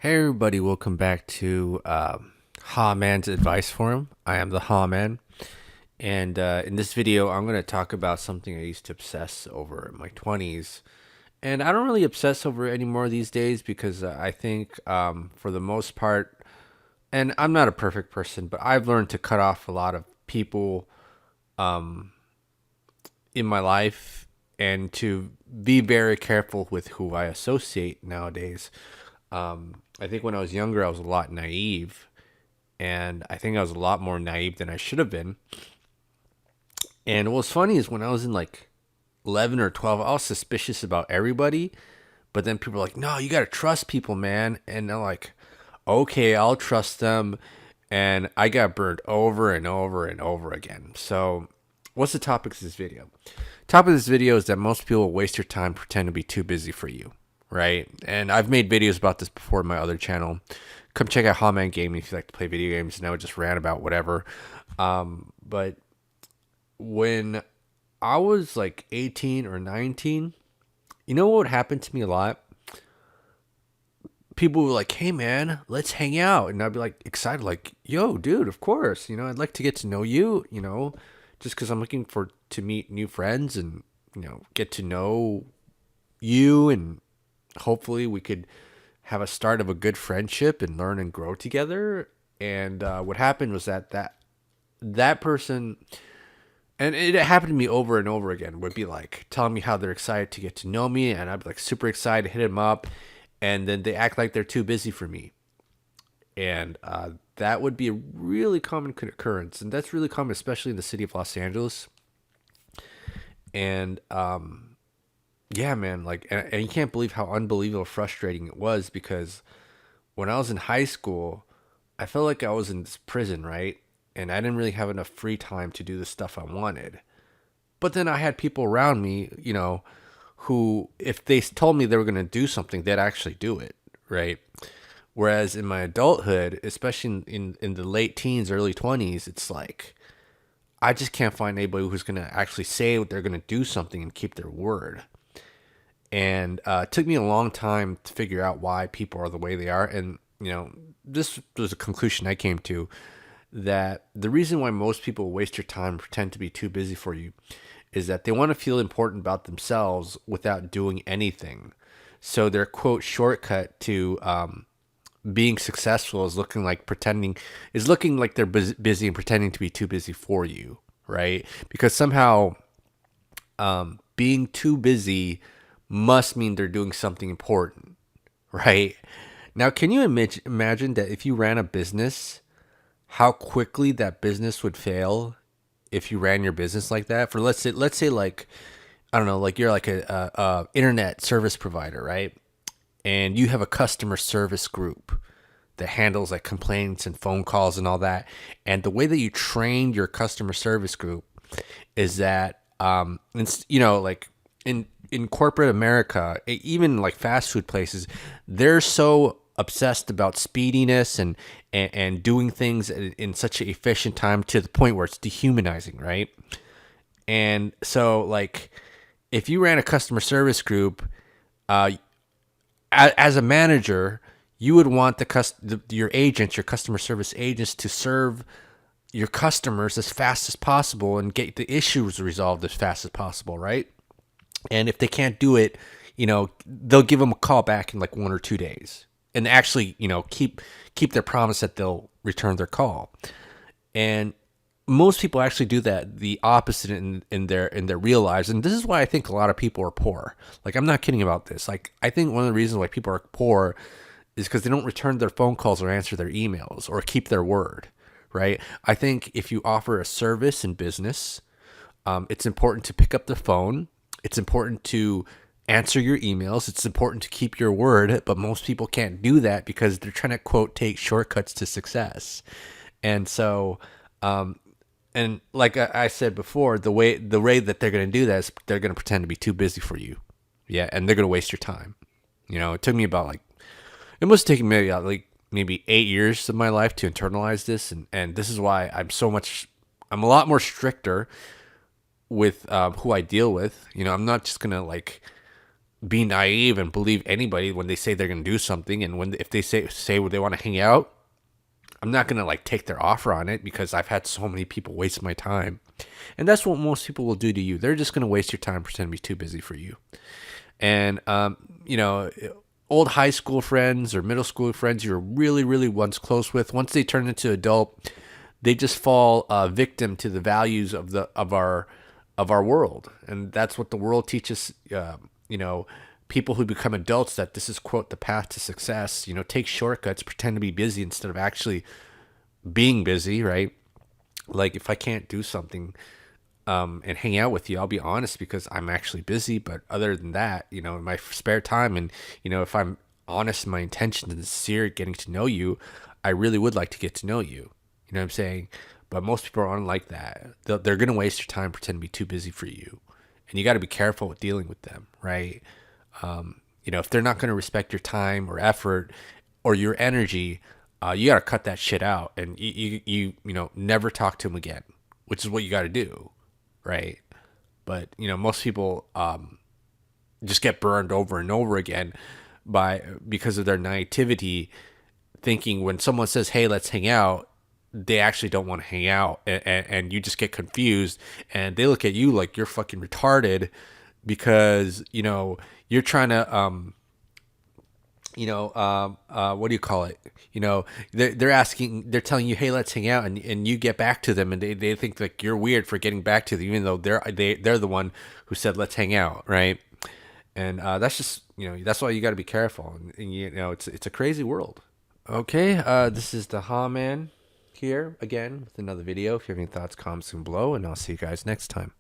Hey everybody, welcome back to Ha Man's Advice Forum. I am the Ha Man, and in this video, I'm going to talk about something I used to obsess over in my 20s. And I don't really obsess over it anymore these days because I think, for the most part, and I'm not a perfect person, but I've learned to cut off a lot of people in my life and to be very careful with who I associate nowadays. I think when I was younger, I was a lot naive, and I think I was a lot more naive than I should have been. And what's funny is when I was in like 11 or 12, I was suspicious about everybody, but then people are like, no, you got to trust people, man. And I'm like, okay, I'll trust them. And I got burned over and over and over again. So, what's the topic of this video? Topic of this video is that most people waste your time, pretend to be too busy for you, right? And I've made videos about this before in my other channel. Come check out Hotman Gaming if you like to play video games. And I would just rant about whatever. But when I was like 18 or 19, you know what would happen to me a lot? People were like, hey man, let's hang out. And I'd be like excited, like, yo, dude, of course. I'd like to get to know you, just because I'm looking for to meet new friends and, get to know you. And hopefully we could have a start of a good friendship and learn and grow together. And what happened was that person, and it happened to me over and over again, would be like telling me how they're excited to get to know me, and I'd be like super excited to hit them up, and then they act like they're too busy for me. And that would be a really common occurrence, and that's really common, especially in the city of Los Angeles. And yeah, man, like, and you can't believe how unbelievable frustrating it was, because when I was in high school, I felt like I was in this prison, right? And I didn't really have enough free time to do the stuff I wanted. But then I had people around me, who, if they told me they were going to do something, they'd actually do it, right? Whereas in my adulthood, especially in the late teens, early 20s, it's like, I just can't find anybody who's going to actually say they're going to do something and keep their word. And it took me a long time to figure out why people are the way they are. And, this was a conclusion I came to, that the reason why most people waste your time and pretend to be too busy for you is that they want to feel important about themselves without doing anything. So their quote shortcut to being successful is looking like they're busy and pretending to be too busy for you, right? Because somehow being too busy must mean they're doing something important, right? Now, can you imagine that if you ran a business, how quickly that business would fail if you ran your business like that? For let's say like, I don't know, like you're like a internet service provider, right? And you have a customer service group that handles like complaints and phone calls and all that. And the way that you trained your customer service group is that, like in corporate America, even like fast food places, they're so obsessed about speediness and doing things in such an efficient time to the point where it's dehumanizing, right? And so, like, if you ran a customer service group, as a manager, you would want your agents, your customer service agents, to serve your customers as fast as possible and get the issues resolved as fast as possible, right? And if they can't do it, they'll give them a call back in like 1 or 2 days, and actually, keep their promise that they'll return their call. And most people actually do that, the opposite in their real lives. And this is why I think a lot of people are poor. Like, I'm not kidding about this. Like, I think one of the reasons why people are poor is because they don't return their phone calls or answer their emails or keep their word, right? I think if you offer a service in business, it's important to pick up the phone. It's important to answer your emails. It's important to keep your word, but most people can't do that because they're trying to, quote, take shortcuts to success. And so, and like I said before, the way that they're going to do that is they're going to pretend to be too busy for you. Yeah. And they're going to waste your time. It took me about it must have taken maybe 8 years of my life to internalize this. And this is why I'm a lot more stricter with who I deal with. I'm not just going to be naive and believe anybody when they say they're going to do something. And when if they say they want to hang out, I'm not going to like take their offer on it, because I've had so many people waste my time. And that's what most people will do to you. They're just going to waste your time, pretend to be too busy for you. And you know, old high school friends or middle school friends you're really, really once close with, once they turn into adult, they just fall victim to the values of our world. And that's what the world teaches. You know, people who become adults, that this is, quote, the path to success. You know, take shortcuts, pretend to be busy instead of actually being busy, right? Like, if I can't do something and hang out with you, I'll be honest, because I'm actually busy. But other than that, you know, in my spare time, and, you know, if I'm honest in my intentions and sincere getting to know you, I really would like to get to know you. You know what I'm saying? But most people aren't like that. They're going to waste your time, pretend to be too busy for you. And you got to be careful with dealing with them, right? You know, if they're not going to respect your time or effort or your energy, you got to cut that shit out, and you know, never talk to them again, which is what you got to do, right? But you know, most people just get burned over and over again because of their naivety, thinking when someone says, "Hey, let's hang out," they actually don't want to hang out, and you just get confused, and they look at you like you're fucking retarded, because you know you're trying to what do you call it? You know, they're telling you, hey, let's hang out, and you get back to them, and they think like you're weird for getting back to them, even though they're the one who said let's hang out, right? And that's just, you know, that's why you got to be careful, and you know, it's a crazy world. Okay, this is the Ha Man here again with another video. If you have any thoughts, comments, and below, and I'll see you guys next time.